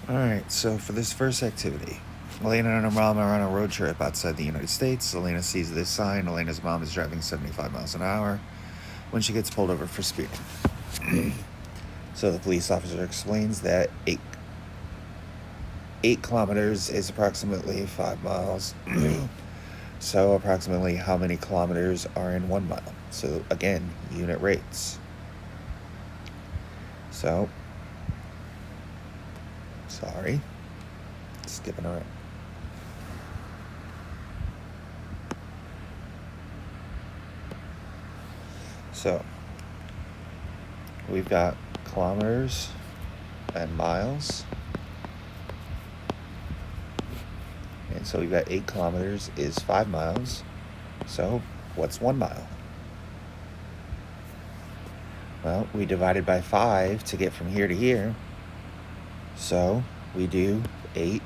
Alright, so for this first activity, Elena and her mom are on a road trip outside the United States. Elena sees this sign. Elena's mom is driving 75 miles an hour when she gets pulled over for speeding. So the police officer explains that 8 kilometers is approximately 5 miles. So approximately how many kilometers are in 1 mile? So again, unit rates. So, sorry, skipping around. So, we've got kilometers and miles. And so we've got 8 kilometers is 5 miles. So, what's 1 mile? Well, we divided by 5 to get from here to here. So, we do 8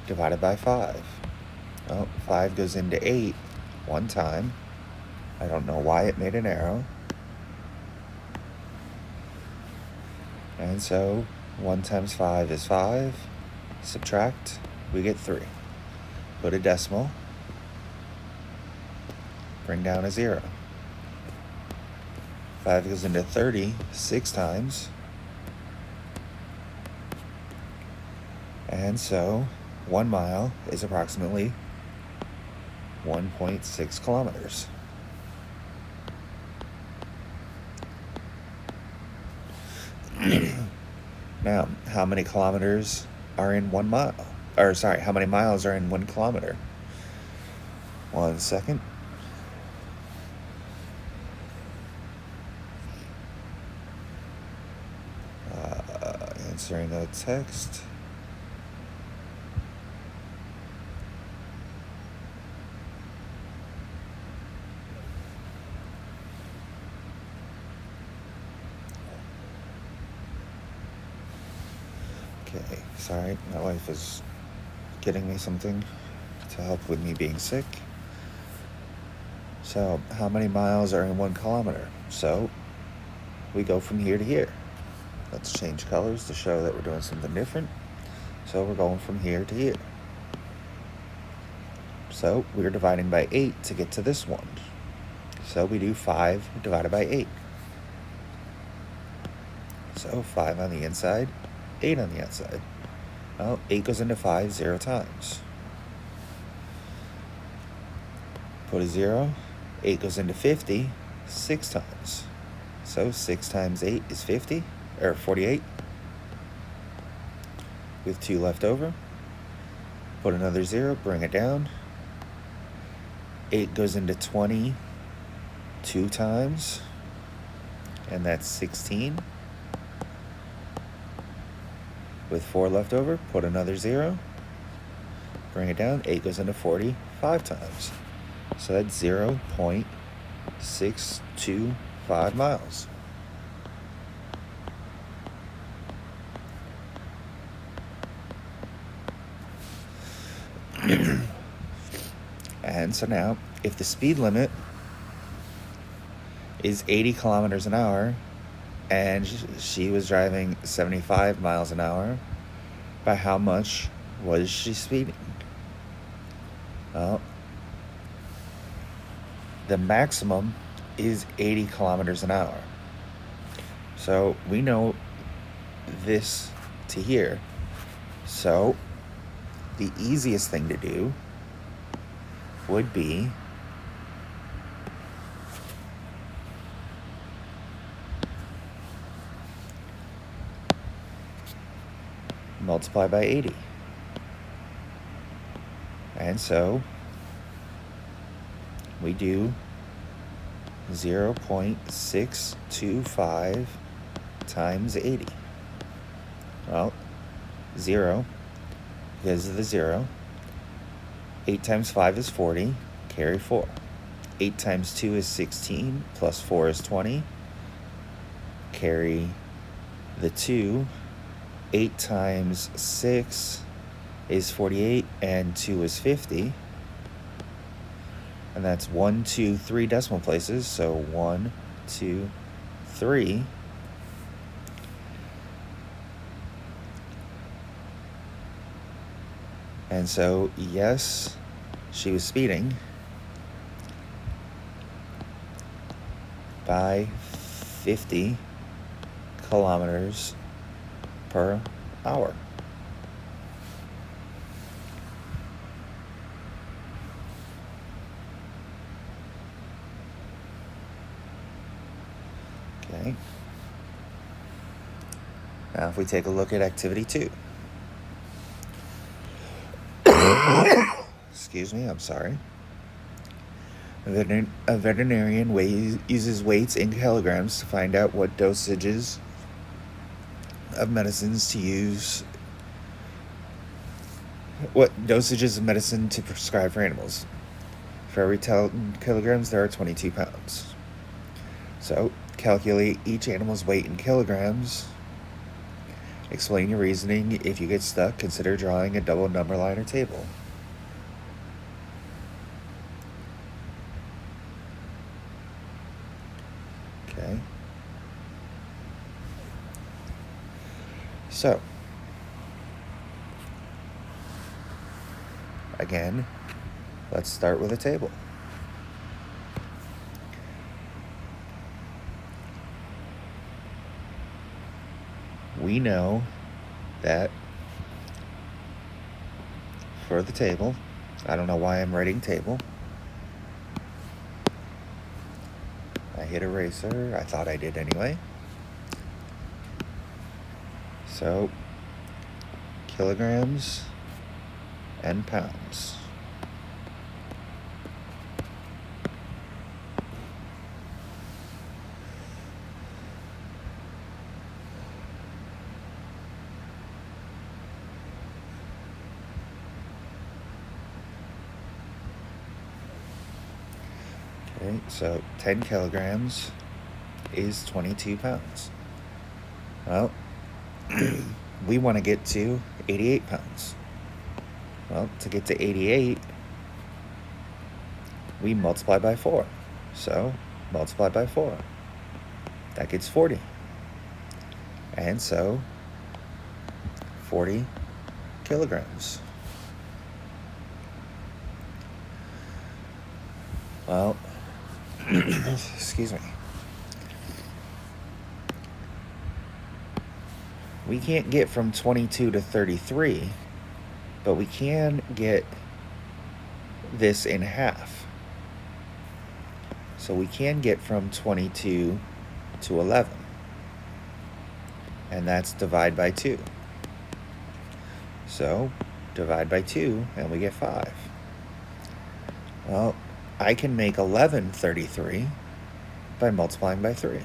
divided by 5. Well, 5 goes into 8 one time. I don't know why it made an arrow. And so 1 times 5 is 5. Subtract, we get 3. Put a decimal. Bring down a 0. 5 goes into 30 6 times. And so 1 mile is approximately 1.6 kilometers. Now, how many kilometers are in 1 mile? Or sorry, how many miles are in 1 kilometer? 1 second. Answering a text. Okay, sorry, my wife is getting me something to help with me being sick. So, how many miles are in 1 kilometer? So, we go from here to here. Let's change colors to show that we're doing something different. So, we're going from here to here. So, we're dividing by 8 to get to this one. So, we do 5 divided by 8. So, 5 on the inside, 8 on the outside. Well, 8 goes into 5 0 times. Put a 0. 8 goes into 50 6 times. So 6 times 8 is 50, or 48. With 2 left over. Put another 0, bring it down. 8 goes into 20 2 times, and that's 16. With 4 left over, put another 0, bring it down. 8 goes into 40 5 times. So that's 0.625 miles. And so now, if the speed limit is 80 kilometers an hour, and she was driving 75 miles an hour, by how much was she speeding? Well, the maximum is 80 kilometers an hour. So we know this to here. So the easiest thing to do would be multiply by 80. And so we do 0.625 times 80. Well, 0, because of the 0. 8 times 5 is 40, carry 4. 8 times 2 is 16, plus 4 is 20, carry the 2. 8 times 6 is 48, and 2 is 50. And that's 1, 2, 3 decimal places. So 1, 2, 3. And so, yes, she was speeding by 50 kilometers per hour. Okay. Now if we take a look at activity 2. Excuse me, I'm sorry. A veterinarian uses weights in kilograms to find out what dosages of medicines to use. What dosages of medicine to prescribe for animals. For every 10 kilograms, there are 22 pounds. So, calculate each animal's weight in kilograms. Explain your reasoning. If you get stuck, consider drawing a double number line or table. Okay. So, again, let's start with a table. We know that for the table, I don't know why I'm writing table. I hit eraser. I thought I did anyway. So, kilograms and pounds. Okay, so 10 kilograms is 22 pounds. Well, we want to get to 88 pounds. Well, to get to 88, we multiply by 4. So, multiply by 4. That gets 40. And so, 40 kilograms. Well, excuse me. We can't get from 22 to 33, but we can get this in half. So we can get from 22 to 11. And that's divide by 2. So, divide by 2, and we get 5. Well, I can make 11 33 by multiplying by 3.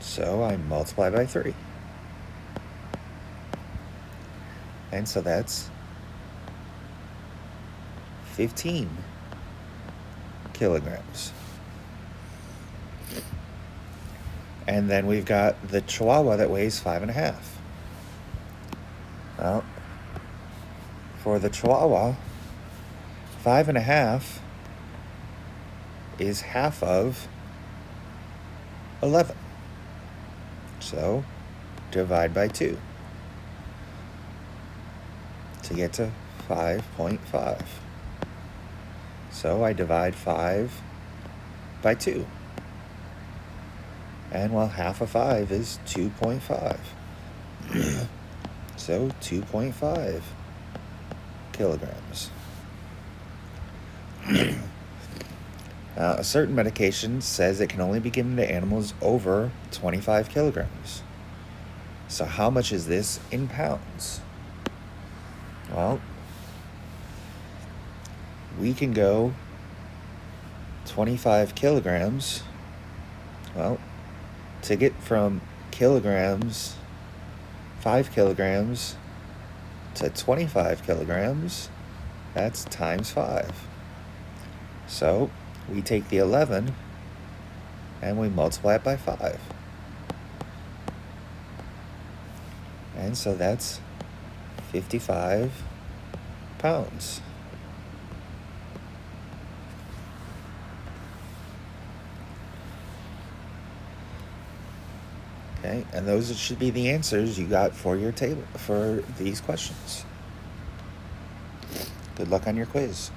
So I multiply by 3. And so that's 15 kilograms. And then we've got the Chihuahua that weighs 5.5. Well, for the Chihuahua, 5.5 is half of 11. So, divide by 2 to get to 5.5. So I divide 5 by 2. And well, half of 5 is 2.5. So 2.5 kilograms. A certain medication says it can only be given to animals over 25 kilograms. So how much is this in pounds? Well, we can go 25 kilograms. Well, to get from kilograms, 5 kilograms, to 25 kilograms, that's times 5. So we take the 11 and we multiply it by 5. And so that's 55 pounds. Okay, and those should be the answers you got for your table for these questions. Good luck on your quiz.